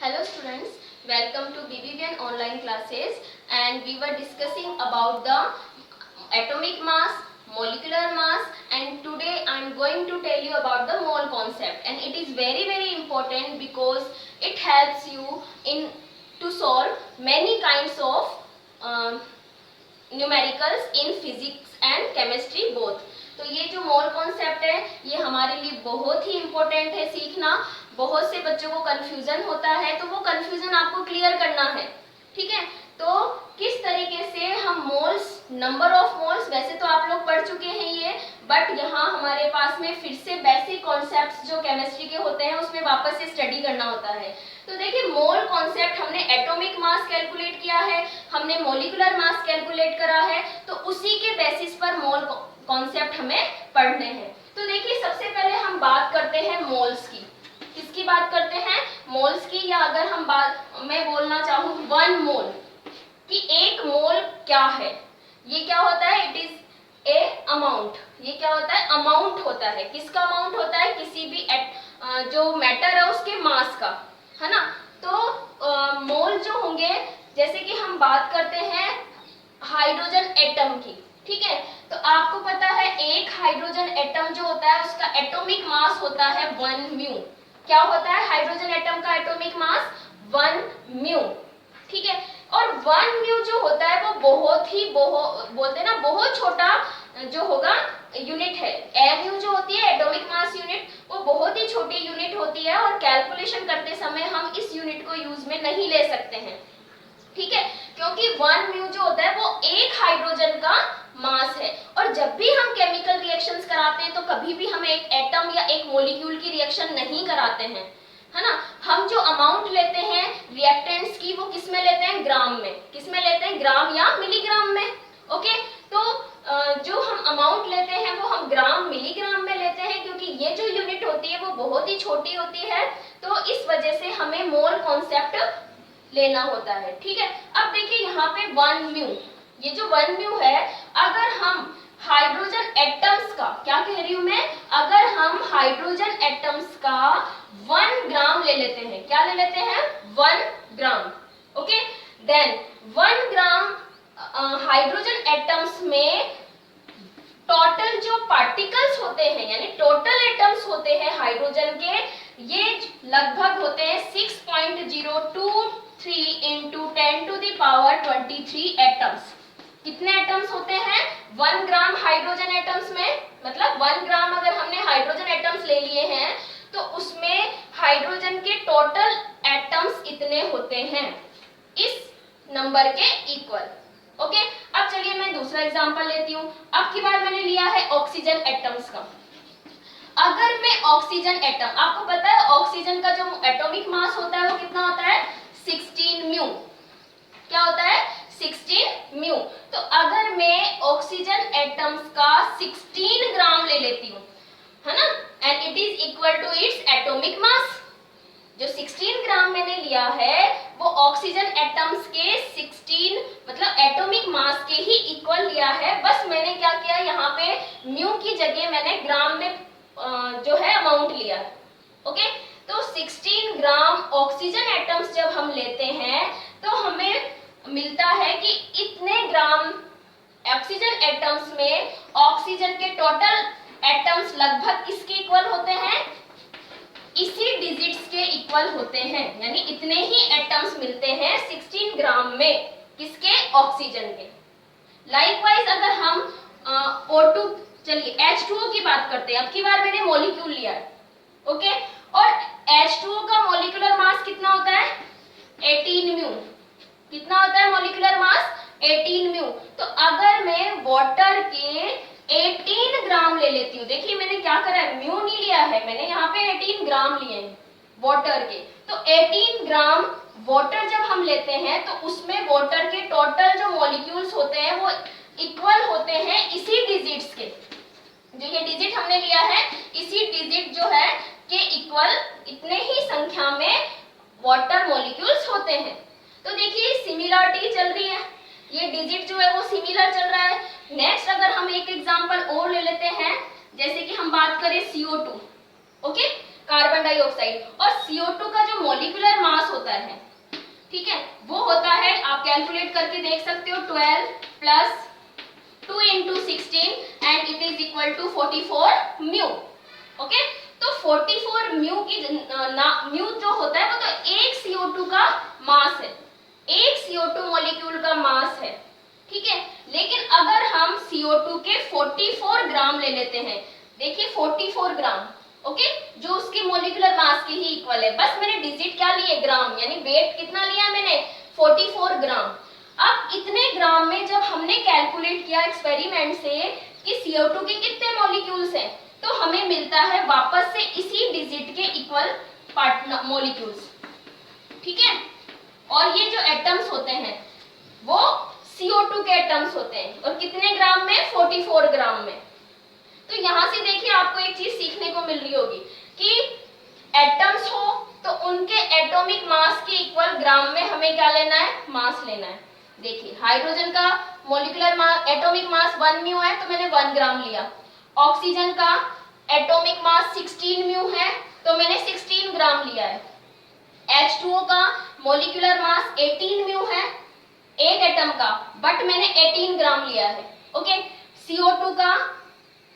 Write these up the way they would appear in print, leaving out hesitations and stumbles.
Hello students, welcome to BBVN online classes, and we were discussing about the atomic mass, molecular mass, and today I am going to tell you about the mole concept, and it is very important because it helps you in to solve many kinds of numericals in physics and chemistry both. तो ये जो mole concept है ये हमारे लिए बहुत ही important है सीखना। बहुत से बच्चों को कंफ्यूजन होता है, तो वो कंफ्यूजन आपको क्लियर करना है, ठीक है। तो किस तरीके से हम मोल्स, नंबर ऑफ मोल्स वैसे तो आप लोग पढ़ चुके हैं ये, बट यहाँ हमारे पास में फिर से बेसिक कॉन्सेप्ट्स जो केमिस्ट्री के होते हैं उसमें वापस से स्टडी करना होता है। तो देखिए मोल कॉन्सेप्ट, हमने एटॉमिक मास कैलकुलेट किया है, हमने मोलिकुलर मास कैलकुलेट करा है, तो उसी के बेसिस पर मोल कॉन्सेप्ट हमें पढ़ने हैं। तो देखिए सबसे पहले हम बात करते हैं मोल्स की। किसकी बात करते हैं? मोल्स की। या अगर हम मैं बोलना चाहूँ 1 मोल कि 1 मोल क्या है, ये क्या होता है? It is a amount. ये क्या होता है? अमाउंट होता है। किसका अमाउंट होता है? किसी भी जो मैटर है उसके मास का, है ना। तो मोल जो होंगे, जैसे कि हम बात करते हैं हाइड्रोजन एटम की, ठीक है। तो आपको पता है एक हाइड्रोजन एटम जो होता है उसका एटॉमिक मास होता है 1 म्यू। क्या होता है हाइड्रोजन एटम का एटॉमिक मास? 1 म्यू, ठीक है। और 1 म्यू जो होता है वो बोलते हैं ना बहुत छोटा जो होगा यूनिट है। एमयू जो होती है एटॉमिक मास यूनिट, वो बहुत ही छोटी यूनिट होती है और कैलकुलेशन करते समय हम इस यूनिट को यूज में नहीं ले सकते हैं, ठीक है, क्योंकि 1 म्यू जो होता है वो एक हाइड्रोजन का मास है। और जब भी हम केमिकल रिएक्शंस कराते हैं तो कभी भी हम एक एटम या एक मॉलिक्यूल की रिएक्शन नहीं कराते हैं, है ना। हम जो अमाउंट लेते हैं रिएक्टेंट्स की वो किस में लेते हैं? ग्राम में। किस में लेते हैं? ग्राम या मिलीग्राम में। ओके, तो जो हम अमाउंट लेते हैं वो हम ग्राम मिलीग्राम में लेते हैं, क्योंकि ये जो यूनिट होती है वो बहुत ही छोटी होती है, तो इस वजह से हमें मोल कॉन्सेप्ट लेना होता है, ठीक है। अब देखिए यहाँ पे 1 म्यू, ये जो 1 म्यू है, अगर हम हाइड्रोजन एटम्स का, क्या कह रही हूं मैं, अगर हम हाइड्रोजन एटम्स का 1 ग्राम ले लेते हैं, क्या ले लेते हैं? 1 gram. Okay, then 1 gram hydrogen atoms में टोटल जो पार्टिकल्स होते हैं, यानी टोटल एटम्स होते हैं हाइड्रोजन के, ये लगभग होते हैं 6.023 into 10 to the power 23 atoms. कितने एटम्स होते हैं 1 ग्राम हाइड्रोजन एटम्स में? मतलब 1 ग्राम अगर हमने हाइड्रोजन एटम्स ले लिए हैं तो उसमें हाइड्रोजन के टोटल एटम्स इतने होते हैं, इस नंबर के इक्वल। ओके, अब चलिए मैं दूसरा एग्जांपल लेती हूँ। अब की बार मैंने लिया है ऑक्सीजन एटम्स का। अगर मैं ऑक्सीजन एटम, आपको पता है ऑक्सीजन का जो एटॉमिक मास होता है वो कितना होता है? 16 म्यू। क्या होता है? 16 म्यू। तो अगर मैं ऑक्सीजन एटम्स का 16 ग्राम ले लेती हूँ, है ना, and it is equal to its atomic mass. जो 16 ग्राम मैंने लिया है वो ऑक्सीजन एटम्स के 16 मतलब एटॉमिक मास के ही इक्वल लिया है। बस मैंने क्या किया, यहाँ पे म्यू की जगह मैंने ग्राम में जो है अमाउंट लिया है। ओके, तो 16 ग्राम ऑक्सीजन एटम्स जब हम लेते हैं तो हमें मिलता है कि इतने ग्राम ऑक्सीजन एटम्स में ऑक्सीजन के टोटल एटम्स लगभग किसके इक्वल होते हैं? इसी डिजिट्स के इक्वल होते हैं, यानी इतने ही एटम्स मिलते हैं 16 ग्राम में, किसके? ऑक्सीजन के। लाइकवाइज अगर हम O2, चलिए H2O की बात करते हैं। अब की बार मैंने मॉलिक्यूल लिया है, ओके, और H2O का मॉलिक्यूलर मास कितना होता है? 18 म्यू। कितना होता है मॉलिक्यूलर मास? 18 म्यू। तो अगर मैं वाटर के 18 ग्राम ले लेती हूँ, देखिए मैंने क्या करा है, म्यू नहीं लिया है मैंने, यहाँ पे 18 ग्राम लिए हैं वाटर के। तो 18 ग्राम वाटर जब हम लेते हैं तो उसमें वाटर के टोटल जो मॉलिक्यूल्स होते हैं वो इक्वल होते हैं इसी डिजिट्स के। जो ये डिजिट हमने लिया है इसी डिजिट जो है के इक्वल इतने ही संख्या में वाटर मॉलिक्यूल्स होते हैं। तो देखिए सिमिलरिटी चल रही है, ये डिजिट जो है वो सिमिलर चल रहा है। नेक्स्ट अगर हम एक एग्जांपल और ले लेते हैं, जैसे कि हम बात करें CO2, ओके, कार्बन डाइऑक्साइड, और CO2 का जो मॉलिक्यूलर मास होता है, ठीक है, वो होता है, आप कैलकुलेट करके देख सकते हो, 12 plus 2 into 16 and it is equal to 44 mu. Okay, तो 44 म्यू की म्यू जो होता है वो तो एक CO2 का मास है, एक CO2 मॉलिक्यूल का मास है, ठीक है। लेकिन अगर हम CO2 के 44 ग्राम ले लेते हैं, देखिए 44 ग्राम, ओके, जो उसके मोलिकुलर मास के ही इक्वल है, बस मैंने डिजिट क्या लिए, ग्राम, यानी वेट कितना लिया मैंने, 44 ग्राम। अब इतने ग्राम में जब हमने कैलकुलेट किया एक्सपेरिमेंट से कि CO2 के कितने मॉलिक्यूल्स हैं, तो हमें मिलता है वापस से इसी डिजिट के इक्वल पार्टनर मॉलिक्यूल्स, ठीक है। और ये जो एटम्स होते हैं वो CO2 के एटम्स होते हैं, और कितने ग्राम में, 44 ग्राम में। तो यहां से देखिए आपको एक चीज सीखने को मिल रही होगी कि एटम्स हो तो उनके एटॉमिक मास के इक्वल ग्राम में हमें क्या लेना है, मास लेना है। देखिए हाइड्रोजन का molecular mass, atomic mass 1 mu है, तो मैंने 1 ग्राम लिया। ऑक्सीजन का एटॉमिक मास 16 म्यू है, तो मैंने 16 ग्राम लिया है। H2O का मॉलिक्यूलर मास 18 म्यू है एक एटम का, बट मैंने 18 ग्राम लिया है। ओके, CO2 का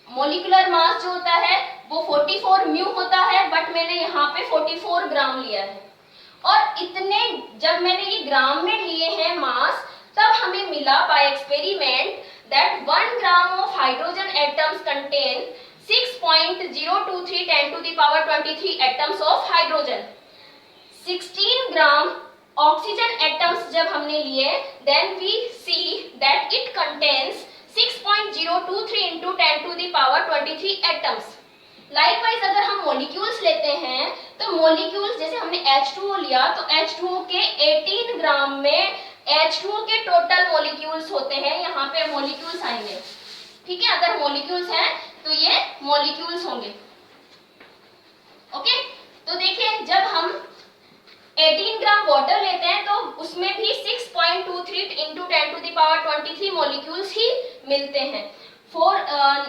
मॉलिक्यूलर मास जो होता है वो 44 म्यू होता है, बट मैंने यहाँ पे 44 ग्राम लिया है। और इतने जब मैंने ये ग्राम में लिए हैं मास, तब हमें मिला by experiment that 1 gram of hydrogen atoms contain 6.023 10 to the power 23 atoms of hydrogen. 16 gram oxygen atoms जब हमने लिए, then we see that it contains 6.023 into 10 to the power 23 atoms. Likewise अगर हम मॉलिक्यूल्स लेते हैं, तो मॉलिक्यूल्स जैसे हमने H2O लिया, तो H2O के 18 ग्राम में H2O के टोटल मॉलिक्यूल्स होते हैं, यहाँ पे मॉलिक्यूल्स आएंगे, ठीक है। अगर मॉलिक्यूल्स हैं तो ये मॉलिक्यूल्स होंगे। ओके, तो देखिए जब हम 18 ग्राम वाटर लेते हैं तो उसमें भी 6.23 into 10 to the power 23 molecules ही मिलते हैं।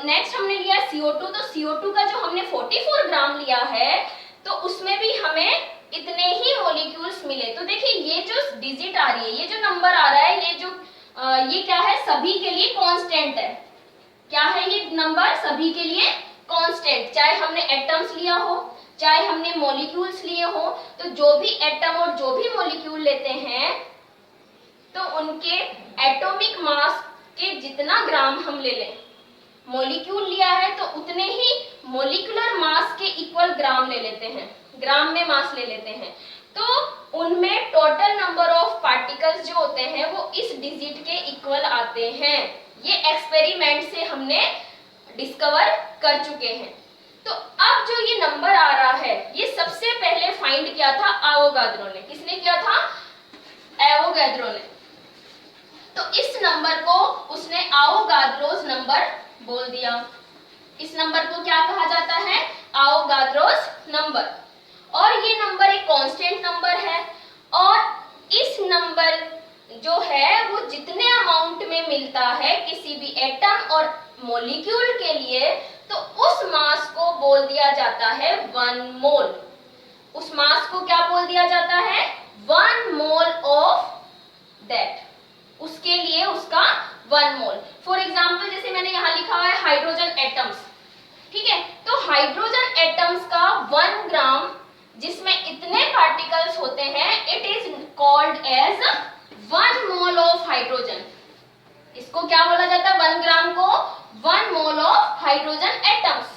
नेक्स्ट हमने लिया CO2, तो CO2 का जो हमने 44 ग्राम लिया है, तो उसमें भी हमें इतने ही मॉलिक्यूल्स मिले। तो देखिए ये जो डिजिट आ रही है, ये जो नंबर आ रहा है, ये क्या है, सभी के लिए कांस्टेंट है। क्या है ये नंबर, सभी के लिए कांस्टेंट, चाहे हमने एटम्स लिया हो चाहे हमने मॉलिक्यूल्स लिए हो, तो जो भी एटम और जो भी मॉलिक्यूल लेते हैं, तो उनके एटॉमिक मास के जितना ग्राम हम ले लें, मॉलिक्यूल लिया है तो उतने ही मॉलिक्यूलर मास के इक्वल ग्राम ले लेते हैं, ग्राम में मास ले लेते हैं, तो उनमें टोटल नंबर ऑफ पार्टिकल्स जो होते हैं वो इस डिजिट के इक्वल आते हैं। ये एक्सपेरिमेंट से हमने डिस्कवर कर चुके हैं। तो अब जो ये नंबर आ रहा है, ये सबसे पहले फाइंड किया था आवोगाद्रो ने। किसने किया था, एवोगाद्रो ने। तो इस नंबर को उसने आवोगाद्रोस नंबर बोल दिया। इस नंबर को क्या कहा जाता है, आवोगाद्रोस नंबर। और ये नंबर एक कांस्टेंट नंबर है, और इस नंबर जो है वो जितने अमाउंट में मिलता है किसी भी एटम और मॉलिक्यूल के लिए, तो उस मास को बोल दिया जाता है 1 मोल। उस मास को क्या बोल दिया जाता है, 1 मोल ऑफ दैट, उसके लिए उसका 1 मोल। फॉर एग्जाम्पल जैसे मैंने यहाँ लिखा हुआ है हाइड्रोजन एटम्स, ठीक है, तो हाइड्रोजन एटम्स का 1 ग्राम जिसमें इतने पार्टिकल्स होते हैं, it is called as 1 mole of hydrogen. इसको क्या बोला जाता है, 1 ग्राम को 1 mole of hydrogen atoms.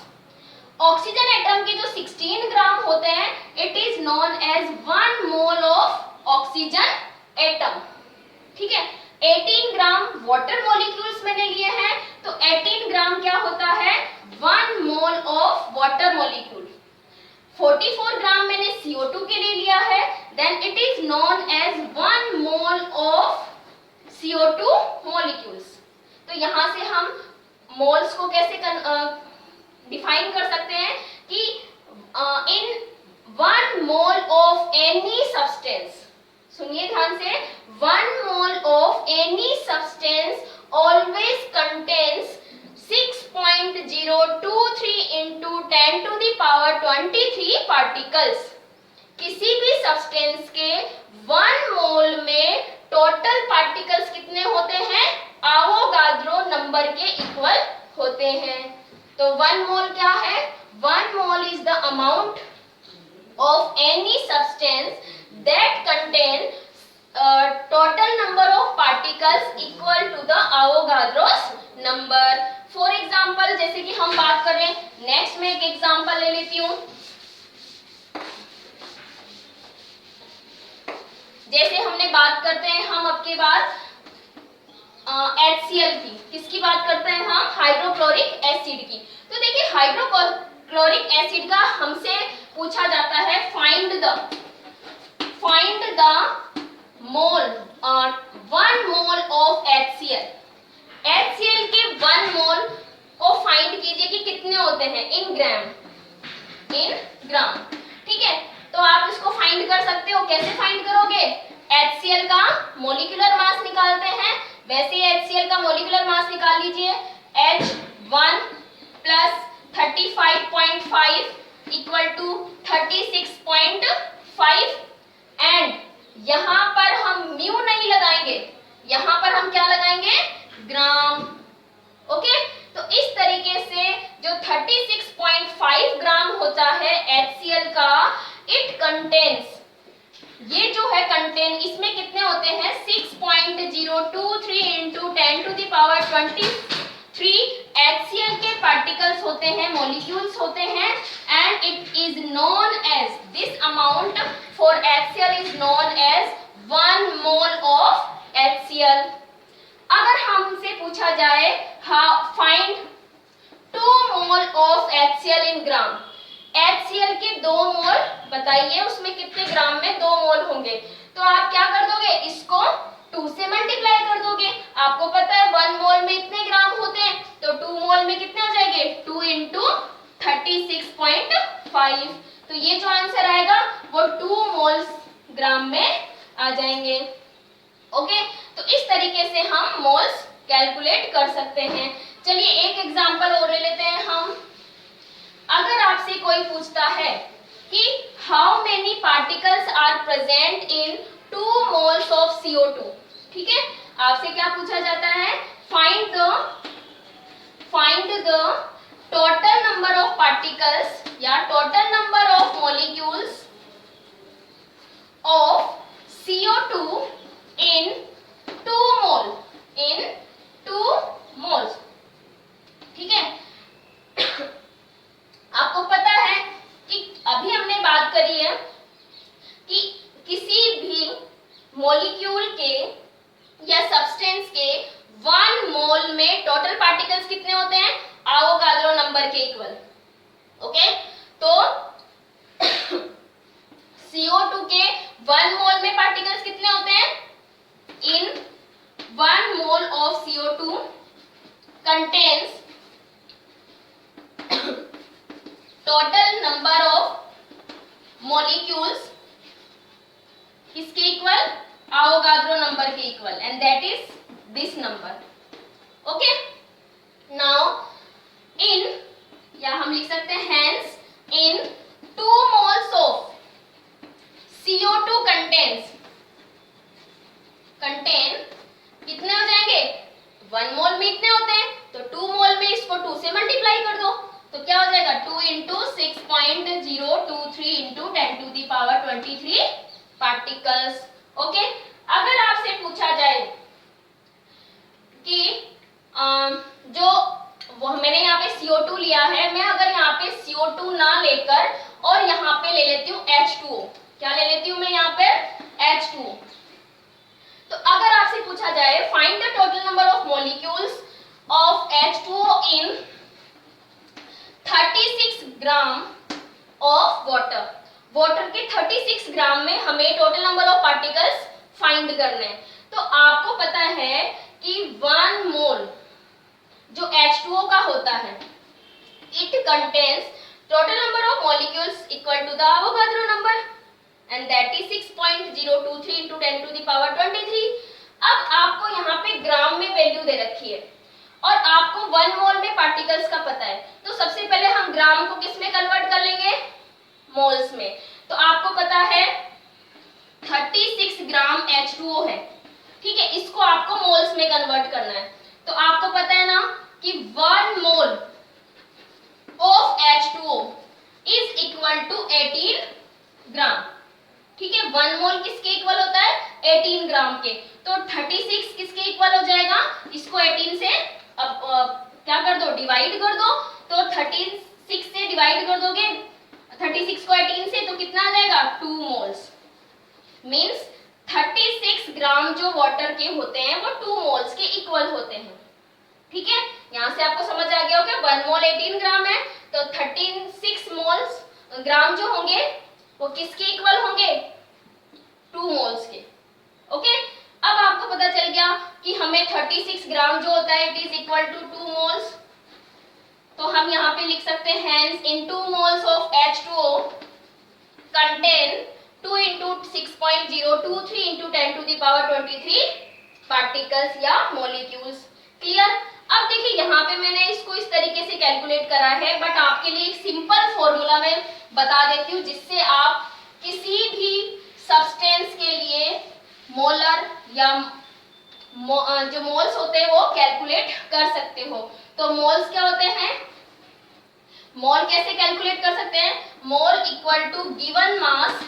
Oxygen atom के जो 16 ग्राम होते हैं, it is known as 1 mole of oxygen atom, ठीक है। 18 ग्राम वाटर मॉलिक्यूल्स मैंने लिए हैं, तो 18 ग्राम क्या होता है, 1 mole of water molecule. 44 gram मैंने CO2 के लिए लिया है, then it is known as 1 mole of CO2 molecules. तो यहां से हम मोल्स को कैसे डिफाइन कर सकते हैं कि इन 1 मोल ऑफ एनी सब्सटेंस, सुनिए ध्यान से, 1 mole of any substance always contains 6.023 into 10 to the power 23 particles. किसी भी सब्सटेंस के any substance that contain total number of particles equal to the Avogadro's number. For example, जैसे कि हम बात कर रहे हैं, नेक्स्ट में एक एग्जांपल ले लेती हूँ। जैसे हमने बात करते हैं हम अब की बार HCl की, किसकी बात करते हैं हम? हाइड्रोक्लोरिक एसिड की। तो देखिए हाइड्रोक्लोरिक एसिड का हमसे पूछा जाता है find the mole 1 mole of HCl। HCl के 1 मोल को फाइंड कीजिए कि कितने होते हैं इन ग्राम। ठीक है, तो आप इसको फाइंड कर सकते हो। कैसे फाइंड करोगे? HCl का मोलिकुलर मास निकालते हैं, वैसे ही HCl का मोलिकुलर मास निकाल लीजिए। H1 plus 35.5 equal to 36.5 and यहाँ पर हम म्यू नहीं लगाएंगे, यहाँ पर हम क्या लगाएंगे? ग्राम। ओके, तो इस तरीके से जो 36.5 ग्राम होता है HCl का, इट कंटेन्स, ये जो है कंटेन, इसमें कितने होते हैं? 6.023 into 10 to the power 23 HCl के पार्टिकल्स होते हैं, मॉलिक्यूल्स होते हैं, and it is known as, this amount for HCl is known as 1 mole of HCl। अगर हमसे पूछा जाए find 2 mole of HCl in gram, HCl के 2 मोल बताइए, उसमें कितने ग्राम में 2 मोल होंगे? तो आप क्या कर दोगे? इसको 2 से मल्टीप्लाई कर दोगे। आपको पता है 1 मोल में इतने ग्राम होते हैं, तो 2 मोल में कितने हो जाएंगे? 2 इंटू 36.5। तो ये जो आंसर आएगा वो 2 मोल्स ग्राम में आ जाएंगे। ओके, तो इस तरीके से हम मोल्स कैलकुलेट कर सकते हैं। चलिए एक एग्जांपल और ले लेते हैं हम। अगर आपसे कोई पूछता है कि how many particles are present in 2 moles of CO2, ठीक है, आपसे क्या पूछा जाता है? Find the total number of particles या total number of molecules of CO2 in 2 moles। ठीक है, आपको पता है कि अभी हमने बात करी है कि किसी भी मॉलिक्यूल के या सब्सटेंस के 1 मोल में टोटल पार्टिकल्स कितने होते हैं? आवोगाद्रो नंबर के इक्वल। ओके, तो CO2 के 1 मोल में पार्टिकल्स कितने होते हैं? In 1 mole of CO2 contains total number of molecules किसके इक्वल? आवोगाद्रो नंबर के equal, and that is this number। Okay, now in, या हम लिख सकते हैं hence in 2 moles of CO2 contain कितने हो जाएंगे? 1 मोल में इतने होते हैं, तो 2 मोल में इसको 2 से मल्टीप्लाई कर दो, तो क्या हो जाएगा? 2 into 6.023 into 10 to the power 23 particles. Okay, अगर आपसे पूछा जाए कि जो वो मैंने यहाँ पे CO2 लिया है, मैं अगर यहाँ पे CO2 ना लेकर और यहाँ पे ले लेती हूँ H2O, क्या ले लेती हूँ मैं यहाँ पे? H2O। तो अगर आपसे पूछा जाए find the total number of molecules of H2O in 36 gram of water के 36 ग्राम में हमें total number of particles find करने हैं। तो आपको पता है कि 1 मोल जो H2O का होता है, it contains total number of molecules equal to the Avogadro number, and that is 6.023 into 10 to the power 23। अब आपको यहाँ पे ग्राम में वैल्यू दे रखी है और आपको 1 मोल में पार्टिकल्स का पता है, तो सबसे पहले हम ग्राम को किस में कन्वर्ट कर लेंगे? मोल्स में। तो आपको पता है 36 ग्राम H2O है, ठीक है, इसको आपको मोल्स में कन्वर्ट करना है। तो आपको पता है ना कि 1 mole of H2O is equal to 18 gram. ठीक है, 1 मोल किसके इक्वल होता है? 18 ग्राम के। तो 36 किसके इक्वल हो जाएगा? इसको 18 से क्या कर दो, डिवाइड कर दो। तो 36 से डिवाइड कर दोगे 36 को 18 से, तो कितना आ जाएगा? 2 मोल्स। मीन्स 36 ग्राम जो वाटर के होते हैं वो 2 मोल्स के इक्वल होते हैं। ठीक है, यहाँ से आपको समझ आ गया होगा 1 मोल 18 ग्राम है, तो 36 मोल्स ग्राम जो होंगे वो किसके इक्वल होंगे? 2 मोल्स के। ओके, अब आपको पता चल गया कि हमें 36 ग्राम जो होता है it is equal to 2 moles. तो हम यहाँ पे लिख सकते हैं hence in 2 moles of H2O contain 2 into 6.023 into 10 to the power 23 particles या मॉलिक्यूल्स। क्लियर? अब देखिए यहाँ पे मैंने इसको इस तरीके से कैलकुलेट करा है, बट आपके लिए एक सिंपल फॉर्मूला में बता देती हूँ जिससे आप किसी भी सब्सटेंस के लिए मोलर या जो मोल्स होते हैं वो कैलकुलेट कर सकते हो। तो मोल्स क्या होते हैं? मोल कैसे कैलकुलेट कर सकते हैं? Mole equal to given mass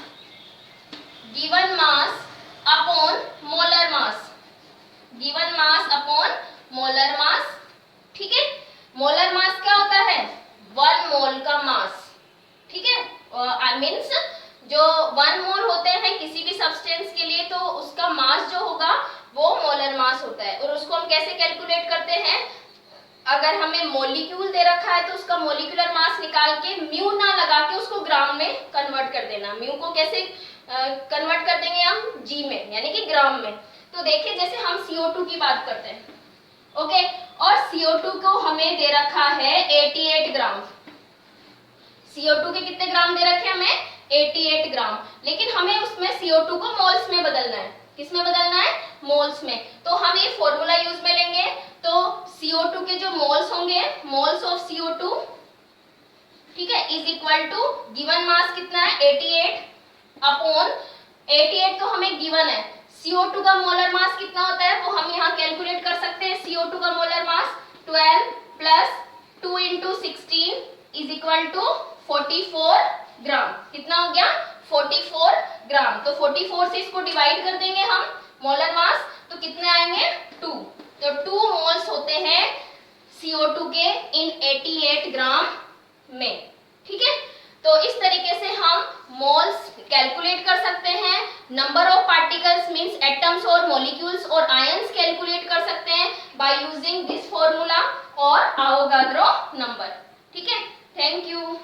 upon molar mass, given mass upon molar mass. ठीक है, मोलर मास क्या होता है? 1 मोल का मास। ठीक है, आई मीन्स जो 1 मोल होते हैं किसी भी सब्सटेंस के लिए, तो उसका मास जो होगा वो मोलर मास होता है। और उसको हम कैसे कैलकुलेट करते हैं? अगर हमें मॉलिक्यूल दे रखा है तो उसका मॉलिक्यूलर मास निकाल के म्यू ना लगा के उसको ग्राम में कन्वर्ट कर देना। म्यू को कैसे कन्वर्ट कर देंगे हम? जी में, यानी कि ग्राम में। तो देखिए जैसे हम CO2 की बात करते हैं, ओके, और CO2 को हमें दे रखा है 88 ग्राम। CO2 के कितने ग्राम दे रखे हैं हमें? 88 ग्राम। लेकिन हमें उसमें CO2 को मोल्स में बदलना है। किस में बदलना है? मोल्स में। तो हम ये फॉर्मूला यूज में लेंगे। तो CO2 के जो मोल्स होंगे, मोल्स ऑफ CO2, ठीक है, is equal to given mass कितना है? 88 अपॉन 88 तो हमें गिवन है। CO2 का मोलर मास कितना होता है वो हम यहाँ कैलकुलेट कर सकते हैं। CO2 का molar mass 12 plus 2 into 16 is equal to 44 gram. कितना हो गया? 44 ग्राम। तो 44 से इसको डिवाइड कर देंगे हम मोलर मास, तो कितने आएंगे? 2। तो 2 मोल्स होते हैं CO2 के इन 88 ग्राम में। ठीक है, तो इस तरीके से हम मोल्स कैलकुलेट कर सकते हैं। Number of particles means atoms और मॉलिक्यूल्स और आयंस कैलकुलेट कर सकते हैं बाय यूजिंग दिस फॉर्मूला और आवोगाद्रो नंबर। ठीक है, थैंक यू।